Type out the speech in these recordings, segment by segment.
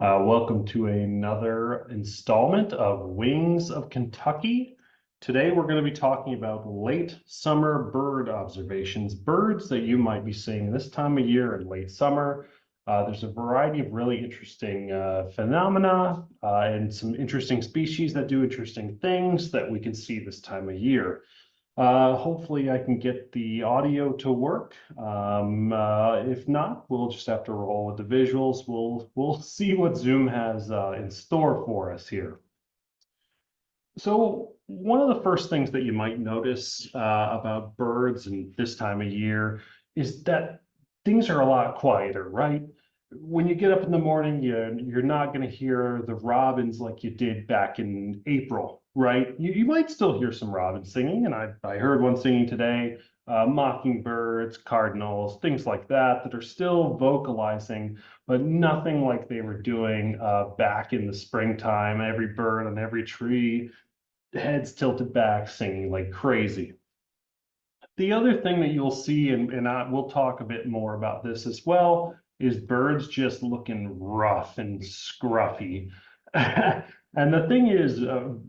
Welcome to another installment of Wings of Kentucky. Today we're going to be talking about late summer bird observations, birds that you might be seeing this time of year in late summer. There's a variety of really interesting phenomena and some interesting species that do interesting things that we can see this time of year. Hopefully I can get the audio to work. If not, we'll just have to roll with the visuals. We'll see what Zoom has in store for us here. So one of the first things that you might notice about birds in this time of year is that things are a lot quieter, right? When you get up in the morning, you're not going to hear the robins like you did back in April, right? You might still hear some robins singing, and I heard one singing today, mockingbirds, cardinals, things like that are still vocalizing, but nothing like they were doing back in the springtime. Every bird on every tree, heads tilted back, singing like crazy. The other thing that you'll see, and we'll talk a bit more about this as well, is birds just looking rough and scruffy. And the thing is,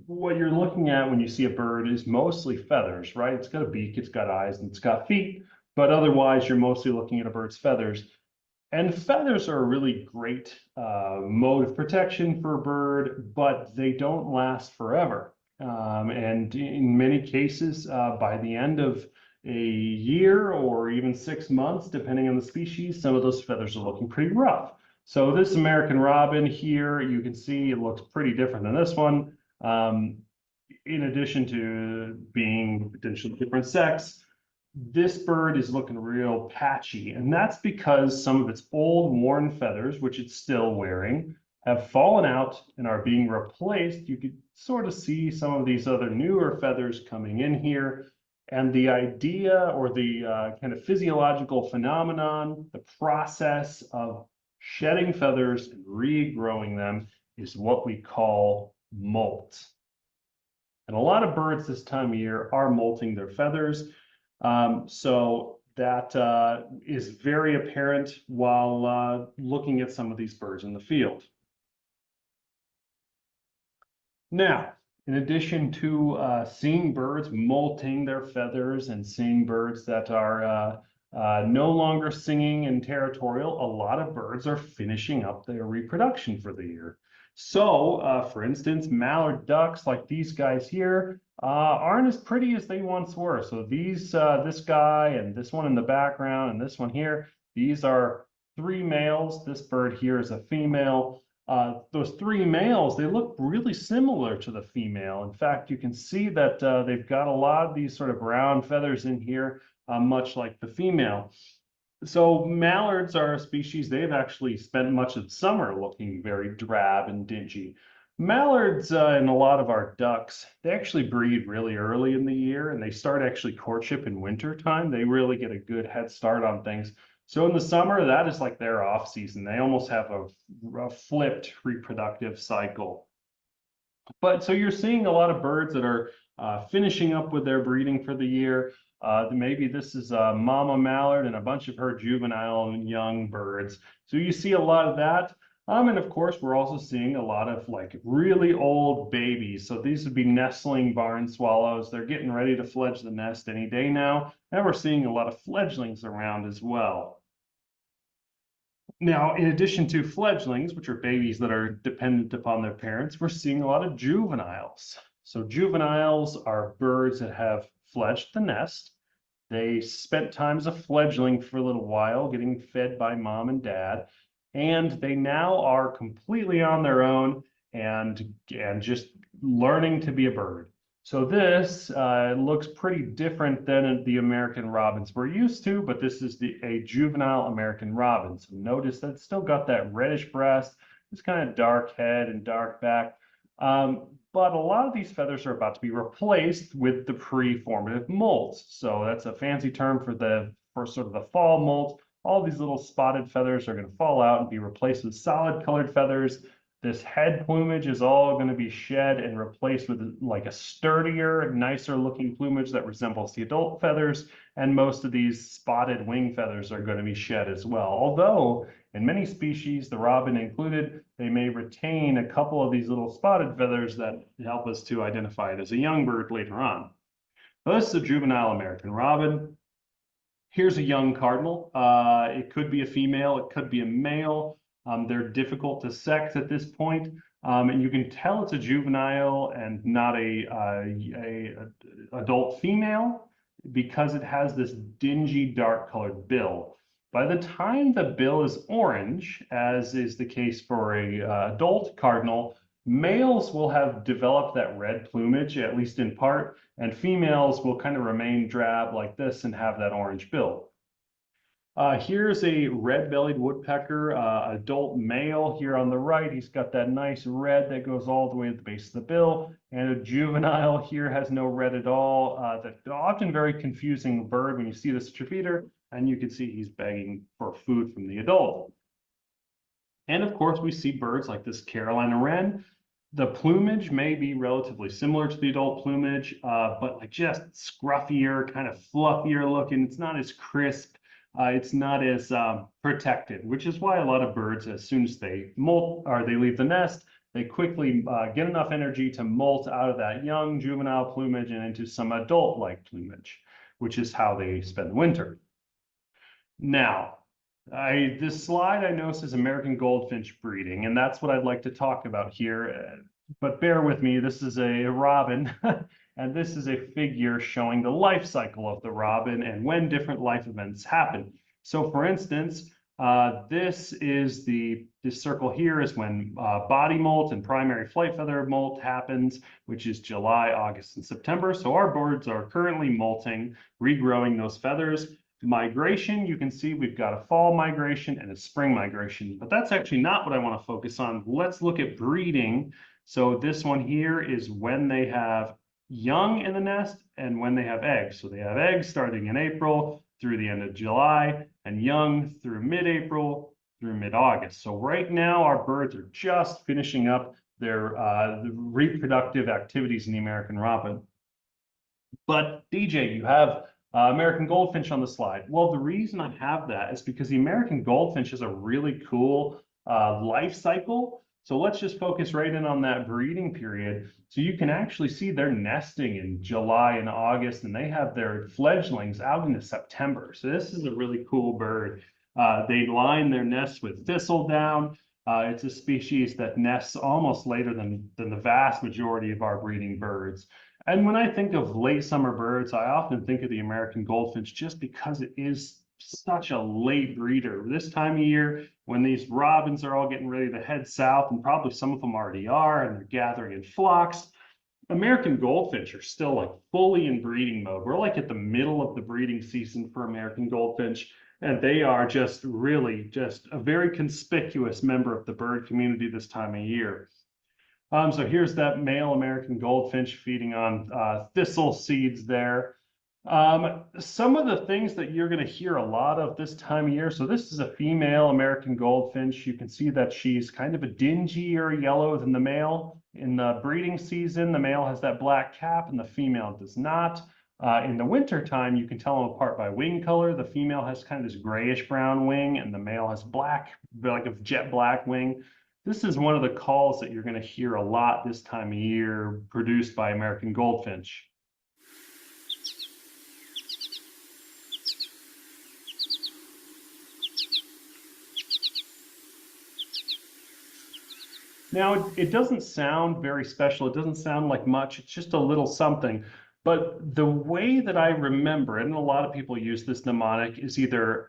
what you're looking at when you see a bird is mostly feathers, right? It's got a beak, it's got eyes, and it's got feet, but otherwise you're mostly looking at a bird's feathers. And feathers are a really great mode of protection for a bird, but they don't last forever. And in many cases, by the end of a year or even 6 months, depending on the species, some of those feathers are looking pretty rough. So this American robin here, you can see it looks pretty different than this one. In addition to being potentially different sex, this bird is looking real patchy, and that's because some of its old worn feathers, which it's still wearing, have fallen out and are being replaced. You could sort of see some of these other newer feathers coming in here. And the idea or the kind of physiological phenomenon, the process of shedding feathers and regrowing them is what we call molt. And a lot of birds this time of year are molting their feathers. So that is very apparent while looking at some of these birds in the field. Now, in addition to seeing birds molting their feathers and seeing birds that are no longer singing and territorial, a lot of birds are finishing up their reproduction for the year. So, for instance, mallard ducks like these guys here aren't as pretty as they once were. So this guy and this one in the background and this one here, these are 3 males. This bird here is a female. Those 3 males, they look really similar to the female. In fact, you can see that they've got a lot of these sort of brown feathers in here, much like the female. So mallards are a species, they've actually spent much of the summer looking very drab and dingy. Mallards and a lot of our ducks, they actually breed really early in the year, and they start actually courtship in winter time. They really get a good head start on things. So in the summer, that is like their off season. They almost have a flipped reproductive cycle. But so you're seeing a lot of birds that are finishing up with their breeding for the year. Maybe this is a mama mallard and a bunch of her juvenile and young birds. So you see a lot of that. And of course, we're also seeing a lot of like really old babies. So these would be nestling barn swallows. They're getting ready to fledge the nest any day now. And we're seeing a lot of fledglings around as well. Now, in addition to fledglings, which are babies that are dependent upon their parents, we're seeing a lot of juveniles. So juveniles are birds that have fledged the nest. They spent time as a fledgling for a little while, getting fed by mom and dad, and they now are completely on their own and just learning to be a bird. So this looks pretty different than the American robins we're used to, but this is a juvenile American robin. So notice that it's still got that reddish breast, this kind of dark head and dark back. But a lot of these feathers are about to be replaced with the pre-formative molts. So that's a fancy term for sort of the fall molt. All these little spotted feathers are going to fall out and be replaced with solid colored feathers. This head plumage is all going to be shed and replaced with like a sturdier, nicer looking plumage that resembles the adult feathers. And most of these spotted wing feathers are going to be shed as well. Although in many species, the robin included, they may retain a couple of these little spotted feathers that help us to identify it as a young bird later on. Now, this is a juvenile American robin. Here's a young cardinal. It could be a female, it could be a male. They're difficult to sex at this point, and you can tell it's a juvenile and not a adult female because it has this dingy dark colored bill. By the time the bill is orange, as is the case for a adult cardinal, males will have developed that red plumage, at least in part, and females will kind of remain drab like this and have that orange bill. Here's a red-bellied woodpecker, adult male here on the right. He's got that nice red that goes all the way to the base of the bill. And a juvenile here has no red at all. That's often very confusing bird when you see this feeder, and you can see he's begging for food from the adult. And of course, we see birds like this Carolina wren. The plumage may be relatively similar to the adult plumage, but like just scruffier, kind of fluffier looking. It's not as crisp. It's not as protected, which is why a lot of birds, as soon as they molt or they leave the nest, they quickly get enough energy to molt out of that young juvenile plumage and into some adult-like plumage, which is how they spend the winter. Now, this slide I know says American goldfinch breeding, and that's what I'd like to talk about here. But bear with me, this is a robin, and this is a figure showing the life cycle of the robin and when different life events happen. So for instance, this circle here is when body molt and primary flight feather molt happens, which is July, August, and September. So our birds are currently molting, regrowing those feathers. Migration, you can see we've got a fall migration and a spring migration, but that's actually not what I want to focus on. Let's look at breeding. So this one here is when they have young in the nest and when they have eggs. So they have eggs starting in April through the end of July and young through mid-April through mid-August. So right now our birds are just finishing up their reproductive activities in the American robin. But DJ, you have American goldfinch on the slide. Well, the reason I have that is because the American goldfinch is a really cool life cycle. So let's just focus right in on that breeding period. So you can actually see they're nesting in July and August, and they have their fledglings out into September. So this is a really cool bird. They line their nests with thistledown. It's a species that nests almost later than the vast majority of our breeding birds. And when I think of late summer birds, I often think of the American goldfinch just because it is such a late breeder. This time of year, when these robins are all getting ready to head south, and probably some of them already are, and they're gathering in flocks, American goldfinch are still like fully in breeding mode. We're like at the middle of the breeding season for American goldfinch, and they are just really just a very conspicuous member of the bird community this time of year. So here's that male American goldfinch feeding on thistle seeds there. Some of the things that you're going to hear a lot of this time of year. So this is a female American goldfinch. You can see that she's kind of a dingier yellow than the male. In the breeding season, the male has that black cap and the female does not. In the winter time, you can tell them apart by wing color. The female has kind of this grayish brown wing and the male has black, like a jet black wing. This is one of the calls that you're going to hear a lot this time of year produced by American goldfinch. Now, it doesn't sound very special. It doesn't sound like much. It's just a little something. But the way that I remember it, and a lot of people use this mnemonic, is either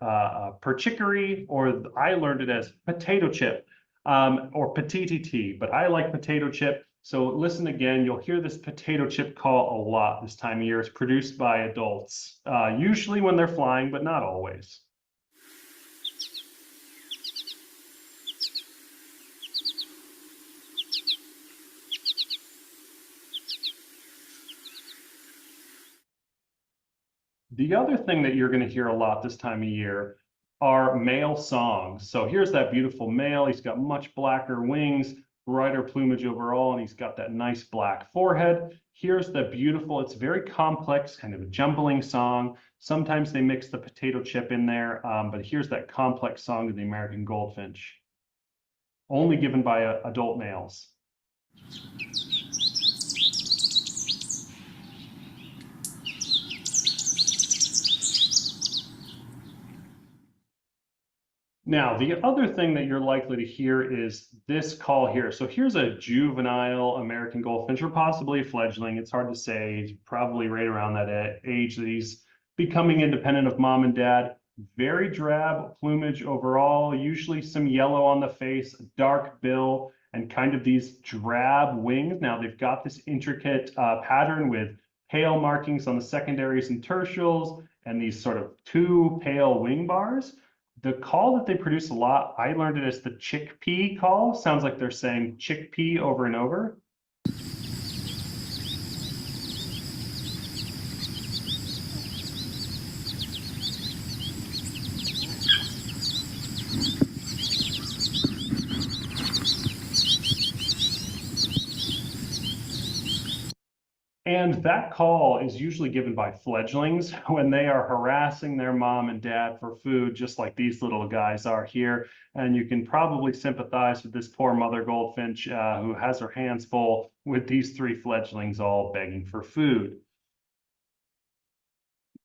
perchicory, or I learned it as potato chip. Or patiti, but I like potato chip. So listen again, you'll hear this potato chip call a lot this time of year. It's produced by adults, usually when they're flying, but not always. The other thing that you're going to hear a lot this time of year are male songs. So here's that beautiful male. He's got much blacker wings, brighter plumage overall, and he's got that nice black forehead. Here's the beautiful, it's very complex, kind of a jumbling song. Sometimes they mix the potato chip in there, but here's that complex song of the American goldfinch. only given by adult males. Now, the other thing that you're likely to hear is this call here. So here's a juvenile American goldfinch, or possibly a fledgling. It's hard to say. He's probably right around that age that he's becoming independent of mom and dad. Very drab plumage overall, usually some yellow on the face, dark bill, and kind of these drab wings. Now, they've got this intricate pattern with pale markings on the secondaries and tertials, and these sort of two pale wing bars. The call that they produce a lot, I learned it as the chickpea call. Sounds like they're saying chickpea over and over. And that call is usually given by fledglings when they are harassing their mom and dad for food, just like these little guys are here. And you can probably sympathize with this poor mother goldfinch who has her hands full with these three fledglings all begging for food.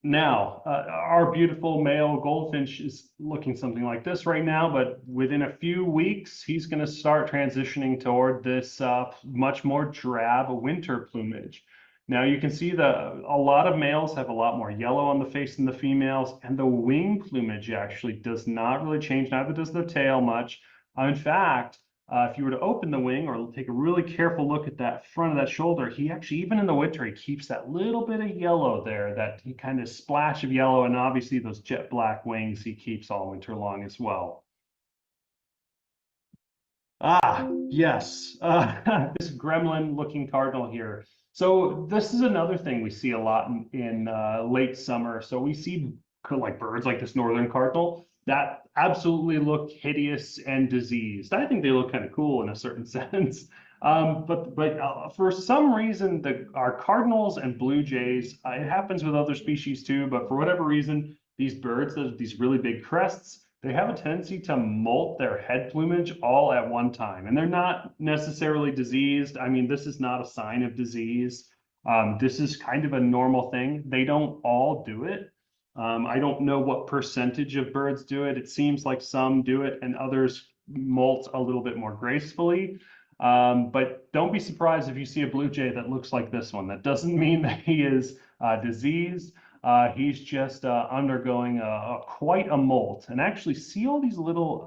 Now, our beautiful male goldfinch is looking something like this right now, but within a few weeks, he's going to start transitioning toward this much more drab winter plumage. Now you can see that a lot of males have a lot more yellow on the face than the females, and the wing plumage actually does not really change, neither does the tail much. In fact, if you were to open the wing or take a really careful look at that front of that shoulder, he actually, even in the winter, he keeps that little bit of yellow there, that he kind of splash of yellow, and obviously those jet black wings he keeps all winter long as well. Ah, yes, this gremlin-looking cardinal here. So this is another thing we see a lot in late summer. So we see like birds like this northern cardinal that absolutely look hideous and diseased. I think they look kind of cool in a certain sense. But for some reason, our cardinals and blue jays, it happens with other species too, but for whatever reason, these birds, these really big crests, they have a tendency to molt their head plumage all at one time. And they're not necessarily diseased. I mean, this is not a sign of disease. This is kind of a normal thing. They don't all do it. I don't know what percentage of birds do it. It seems like some do it and others molt a little bit more gracefully. But don't be surprised if you see a blue jay that looks like this one. That doesn't mean that he is diseased. He's just undergoing quite a molt. And actually, see all these little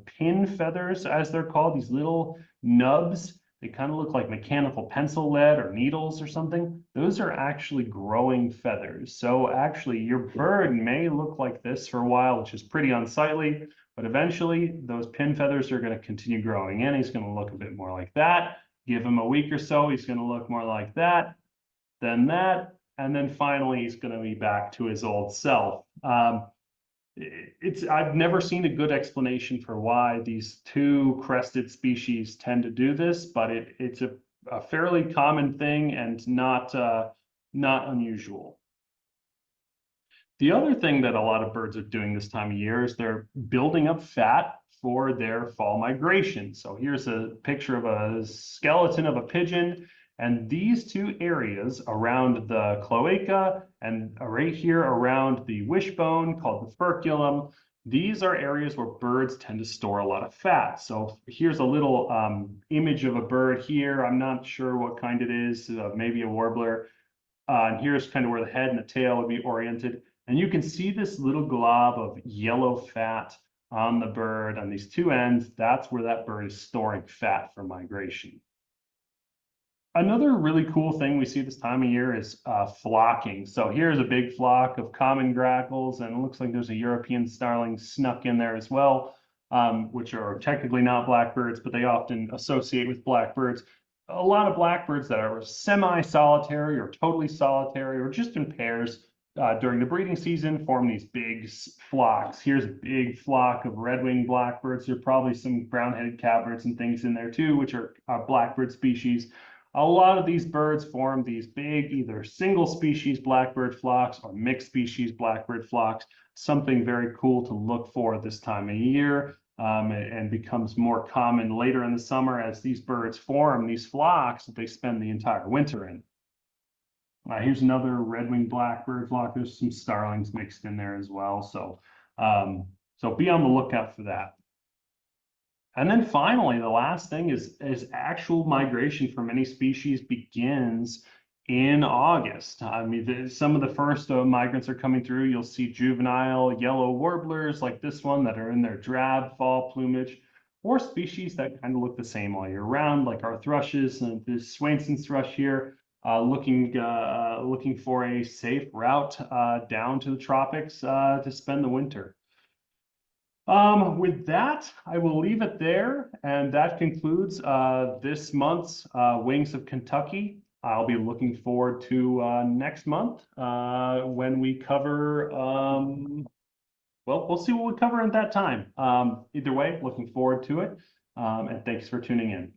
pin feathers, as they're called, these little nubs. They kind of look like mechanical pencil lead or needles or something. Those are actually growing feathers. So actually, your bird may look like this for a while, which is pretty unsightly. But eventually, those pin feathers are going to continue growing in. He's going to look a bit more like that. Give him a week or so, he's going to look more like that, then that, and then finally he's going to be back to his old self. I've never seen a good explanation for why these two crested species tend to do this, but it's a fairly common thing and not unusual. The other thing that a lot of birds are doing this time of year is they're building up fat for their fall migration. So here's a picture of a skeleton of a pigeon. And these two areas around the cloaca and right here around the wishbone called the furculum, these are areas where birds tend to store a lot of fat. So here's a little image of a bird here. I'm not sure what kind it is, maybe a warbler. And here's kind of where the head and the tail would be oriented. And you can see this little glob of yellow fat on the bird on these two ends. That's where that bird is storing fat for migration. Another really cool thing we see this time of year is flocking. So here's a big flock of common grackles, and it looks like there's a European starling snuck in there as well, which are technically not blackbirds, but they often associate with blackbirds. A lot of blackbirds that are semi-solitary or totally solitary or just in pairs during the breeding season form these big flocks. Here's a big flock of red-winged blackbirds. There are probably some brown-headed catbirds and things in there too, which are blackbird species. A lot of these birds form these big, either single species blackbird flocks or mixed species blackbird flocks, something very cool to look for this time of year. and becomes more common later in the summer as these birds form these flocks that they spend the entire winter in. Here's another red-winged blackbird flock. There's some starlings mixed in there as well. So be on the lookout for that. And then finally, the last thing is actual migration for many species begins in August. I mean, some of the first migrants are coming through. You'll see juvenile yellow warblers like this one that are in their drab fall plumage, or species that kind of look the same all year round, like our thrushes and this Swainson's thrush here, looking for a safe route down to the tropics to spend the winter. With that, I will leave it there, and that concludes this month's Wings of Kentucky. I'll be looking forward to next month when we cover, well, we'll see what we cover at that time. Either way, looking forward to it, and thanks for tuning in.